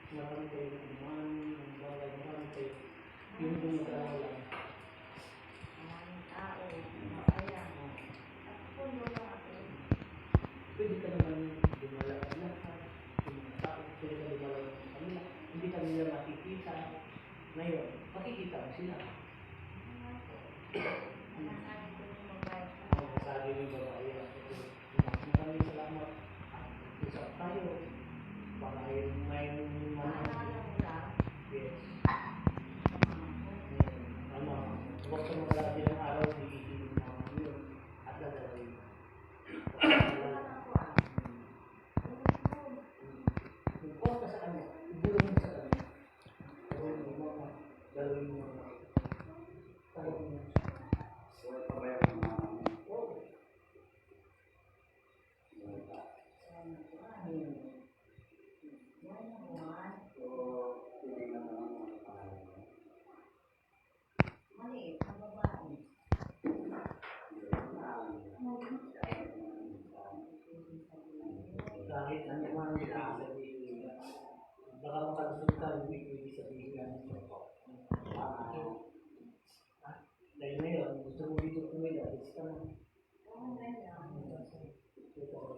Marami kayo naman, marami kayo yung bumutaraw lang. Maraming tao, kaya pwede ka naman dumalaw ang lahat, pwede ka dumalaw sa kanila, hindi ka nila makikita. Ngayon, makikita mo sila. Sabi ng babae, maraming salamat. Usap tayo. Baka may yes. Huwag ka magalagi ng araw, higigilin naman yun. At lalawin. Kung kuha ka sa kanya, ibulong mo sa kanya. Galawin mo. Kahit ano man ang sabihin, baka makalusot ka, hindi pwede sabihin yan. Dahil ngayon, gusto mo dito kumila, gusto ka na.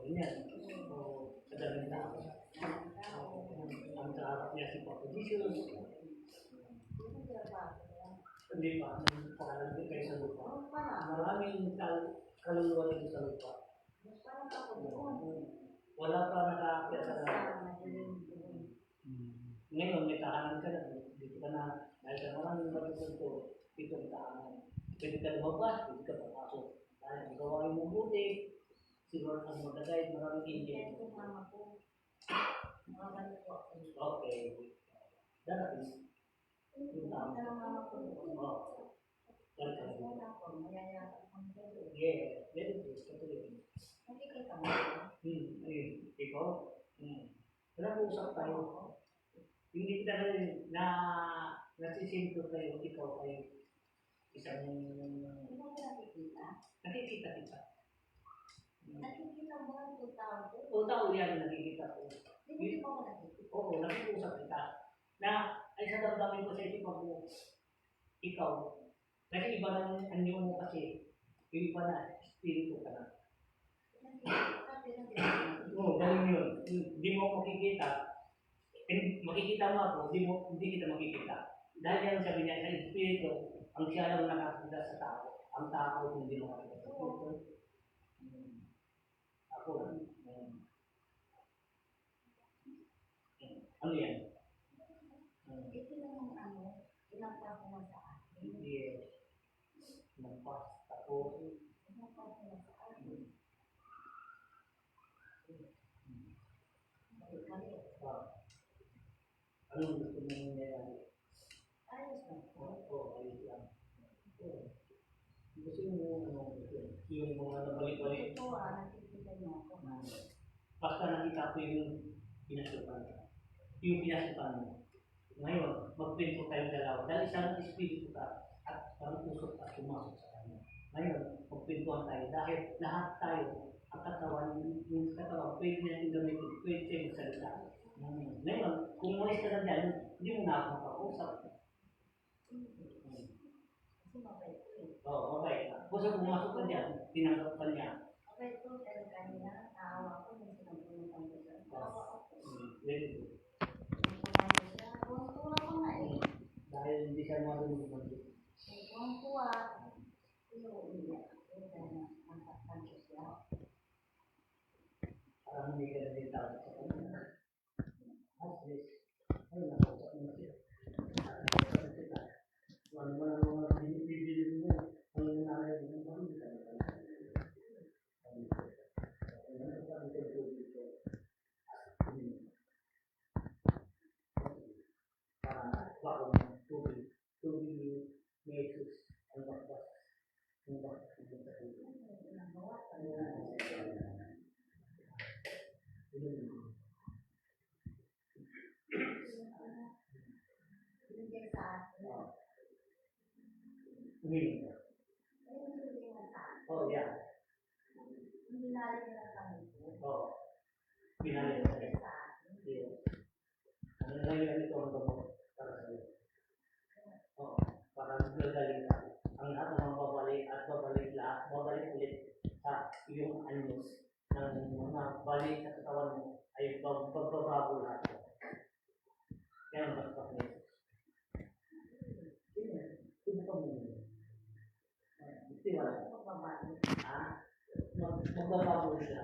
Ganyan. Sa daming tao. Ang kaharap niya si Papa Jesus. Hindi pa, nagpakalagay kayo sa lupa. Maraming kaluluwa dito sa lupa. Wala pa nakakakita sa ngayon, may tahanan ka na. Dito ka na, dahil sa maraming matutunto, dito ang tahanan. Pwede ka lumabas, pwede ka papasok. Dahil ang gawain mo buti, siguro ang magagay, maraming hindi. Okay. Darating. Yung tama. Yeah, very good. Ikaw? Nag-uusap tayo. Hindi ka na nasisinto tayo, ikaw ay isang nakikita kita. Nakikita mo ang tao? O tao yan, nakikita ko. Hindi mo nakikita? Oo, nakikita kita. Na ay sa damdamin ko sa ito pag ikaw, kasi iba ng anyo mo kasi, yung iba na, espiritu ka na. Oo, ganun yun. Hindi mo makikita, makikita mo ako, hindi kita makikita. Dahil yan sabi niya, sa espiritu, ang siya lang nakakita sa tao, ang tao hindi mo makikita. Ako lang. Ano yan? Ito lang ang pinagpas mo sa akin. Yes. Pinagpas. Tapos, pinagpas mo sa akin. Anong gusto mo nangyayari? Ayos lang. Oo, ayos lang. Gusto mo yung mga nabalik-balik? Ito nakikita niyo ako. Basta nakita ko yung pinasukan. Yung pinasukan mo. Ngayon, magpinto tayong dalawa. Dahil isang espiritu ka at parang usok at pumasok sa kanya. Ngayon, magpintuhan tayo. Dahil lahat tayo, ang katawan, yung katawan, pwede natin gamitin, pwede tayo magsalita. Ngayon, kung umalis ka na dyan, hindi mo na ako makausap. Oo, mabait na. Kung sa pumasok ka dyan, tinanggap ka niya. Mabait ko, pero kanina, naawa ko, hindi sinagpunutan ko siya. Naawa ko. Very good. Dahil hindi siya marunong mag-ibig. Kung kuha, parang hindi ka na din tawag sa kanya. At least, ay nakausap mo siya. Wala mo lang mga bibili mo. Ang nangyari mo, hindi ka na kanya. Bago mo, tubig ni Jesus ang bakbas. Ang bakbas ng tubig. Uminom ka. Oh, yeah. Oh, pinalit ka rin. Ano na yun ito ang gamot para sa iyo? Oh, para gagaling ka. Ang lahat ng babalik at babalik lahat, babalik ulit sa iyong anyos ng mga balik sa katawan mo ay pagbabago lahat. Kaya ang bakit ako nito. Sino ka muna? Hindi wala. Magbabago siya.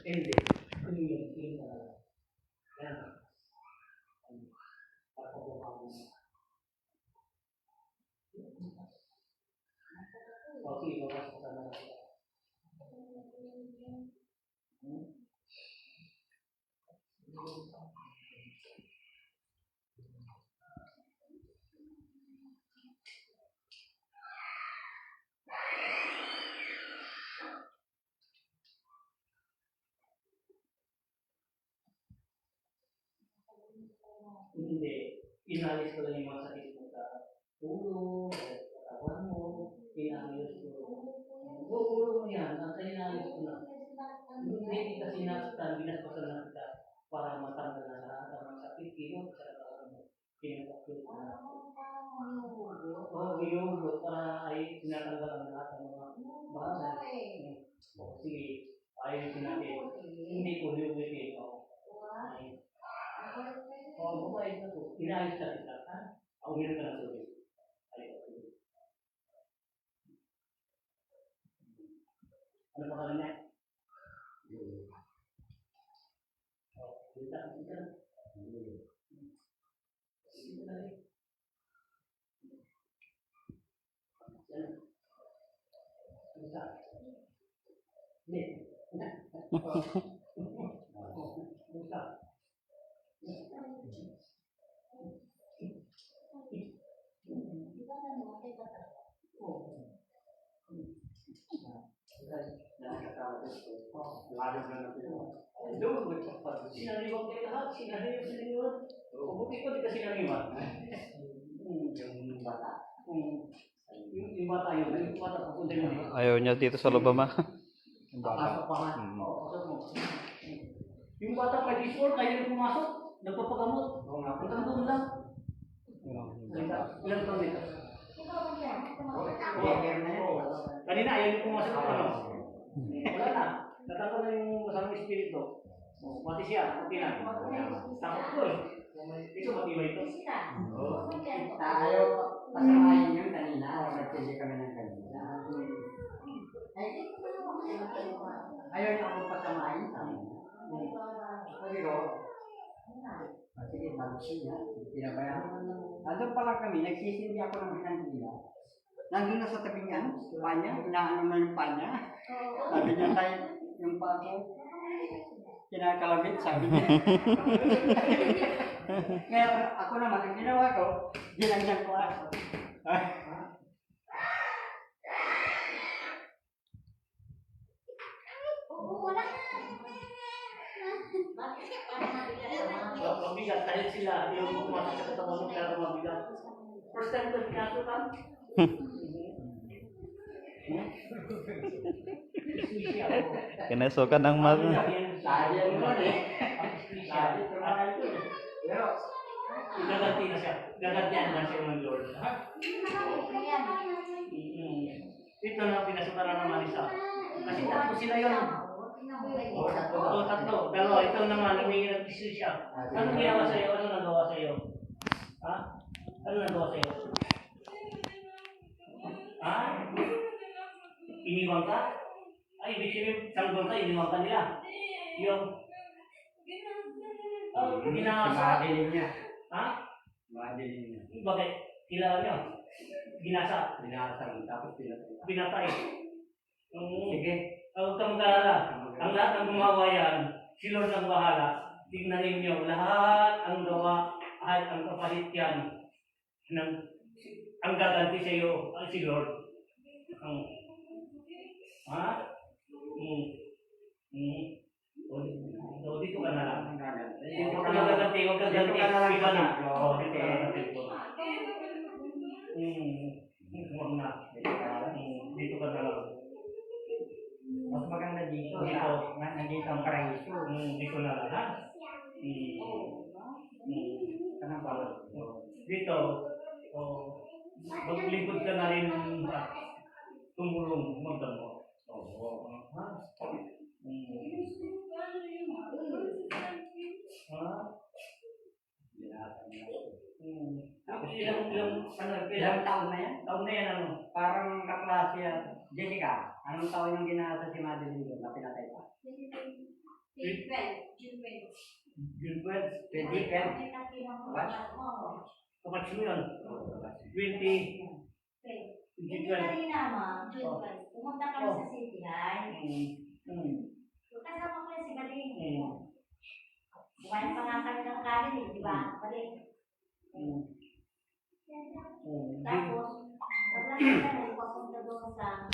Hindi. Hindi ka na. Kaya para pagbabago mo. Okay, bawas ko ka na. Hindi. Inalis ko lang yung mga sakit mo sa ulo, sa katawan mo, inalis ko. Ulo mo yan, ang inalis ko na. Hindi kita sinaktan, binaspasan na kita para matanggal na lahat ang mga sakit, kino, sa katawan mo. Pinapakil ko na. Yung para ay sinatanggal ang lahat ng mga bahasa. Sige, ayun natin. Hindi ko hinuwitin ako. Oh, mabait na po. Inaayos na kita, ha? Ang hirap ka ng tubig. Ayun. Ano pa kami niya? Oh, kita. Dito na rin. Yan. Bisa. Hindi. Bisa. Sinaliwag kayo lahat, sinaliwag. Buti ko di ka sinaliwag. Yung bata. Yung bata yun, yung bata papunta yun. Ayaw niya dito sa loob, ma. Yung bata. Pasok pa man. Pasok mo. Yung bata pa before, tayo na pumasok. Nagpapagamot. Hanggang doon lang. Ilang taon dito? Kanina ayaw niyo pumasok ko ano? Wala na. Natakot na yung masamang espiritu. Mati siya, mati na. Takot ko eh. Ito matibay ito. Ayaw pasamahin yun kanina. Nagpili kami ng kanina. Ayaw niya ako pasamahin. Sabi ko, sige, mag-see niya. Pinabayaan. Nandun pa lang kami, nagsisindi ako ng kanina. Nandun na sa tabi niya, panya, inaano na yung panya. Sabi niya tayo, yung pa ko, kinakalabit, sabi niya. Ngayon, ako naman, ang ginawa ko, ginagyan ko ako. Mabigat dahil sila yung pumasok sa katawan mo pero mabigat. First time ko pinasukan. Kinasukan ng mas. Sabi yan nun eh. Sabi, tumahan ko eh. Pero, gaganti na siya. Gagantihan na siya ng Lord. Ito na pinasukan na naman isa. Kasi tatlo sila yun. Tatlo. Dalawa. Ito naman, humingi ng kisil siya. Ano ginawa sa'yo? Ano nagawa sa'yo? Ha? Ano nagawa sa'yo? Ha? Iniwan ka? Ay, ibig sabihin, sanggol ka, iniwan ka nila. Yung... ginasa. madilim niya. Ha? Madilim niya. Bakit? Kilala niyo? Ginasa. Binasag, tapos pinatay. Pinatay. Sige. Huwag kang mag-alala. Ang lahat ng gumawa yan, si Lord ang bahala. Tignan ninyo, lahat ang gawa at ang kapalit yan. Ang gaganti sa iyo ay si Lord. Ha? So, dito ka na lang. Huwag ka gaganti, huwag ka gaganti. Iba na. Huwag na. Dito ka na lang. Mas maganda dito. Dito. Nandito ang paraiso. Dito na lang. Kanang pala. Dito, maglingkod ka na rin at tumulong magdamo. Ha? Ilang taon na yan? Taon na yan, ano? Parang kaklase yan. Jessica, anong taon yung ginasa si Madeline doon na pinatay pa? June 12. 2010. What? Kapatid mo yun? 20. 2012. Pumunta kami sa City High. Kasama ko yan si Galing. Bukain pa nga kami ng kanin, di ba? Balik. Tapos, naglalakad kami papunta doon sa...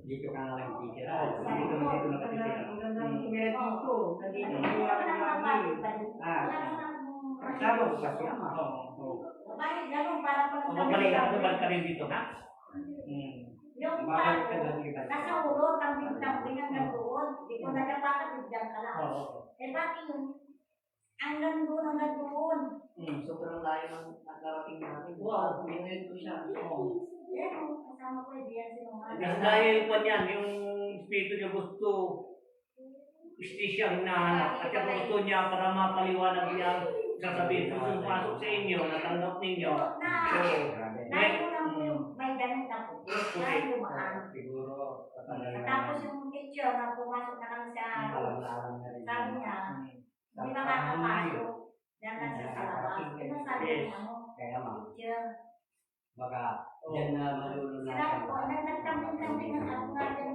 Dito ka nga lang titira. Dito nakatitira. Nandito na mga kapatid. Kasama ko kasi ama. Bakit ganun? Para pa Babalik ka rin dito, ha? Yung Babalik ka tato, lang dito. nasa ulo, tambing-tambing ang nandoon. Dito nagkapakatid dyan ka lang. Eh bakit yun? Hanggang doon, hanggang doon. Sobrang layo ng nakarating namin. Wow. Minuit ko siya. Yan, kasama ko yung diyan sinungan. Dahil pa niyan, yung espiritu niya gusto justisya hinahanap. At yung gusto niya para mapaliwanag niya sasabihin, kung pasok sa inyo, natanggap ninyo. Dahil ko lang po yung may ganit ako. Dahil lumaan. Siguro. Tapos yung picture na pumasok na kami sa sabi niya, hindi makakapasok. Diyan lang siya sa labas. Pinasabi niya ano, Kaya ma, picture. baka yan na malulunod Sila po, nagtambing-tambing ang ako nga din.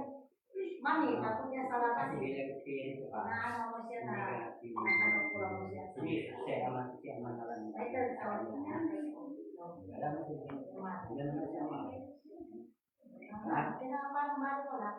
Mami, ako niya sa labas. Kasi bilang experience ka. Naano ko siya na, ano ko lang siya. Si Ama na lang. Ito, Alam mo siya. Alam mo siya. Pinapang-mali ko lang.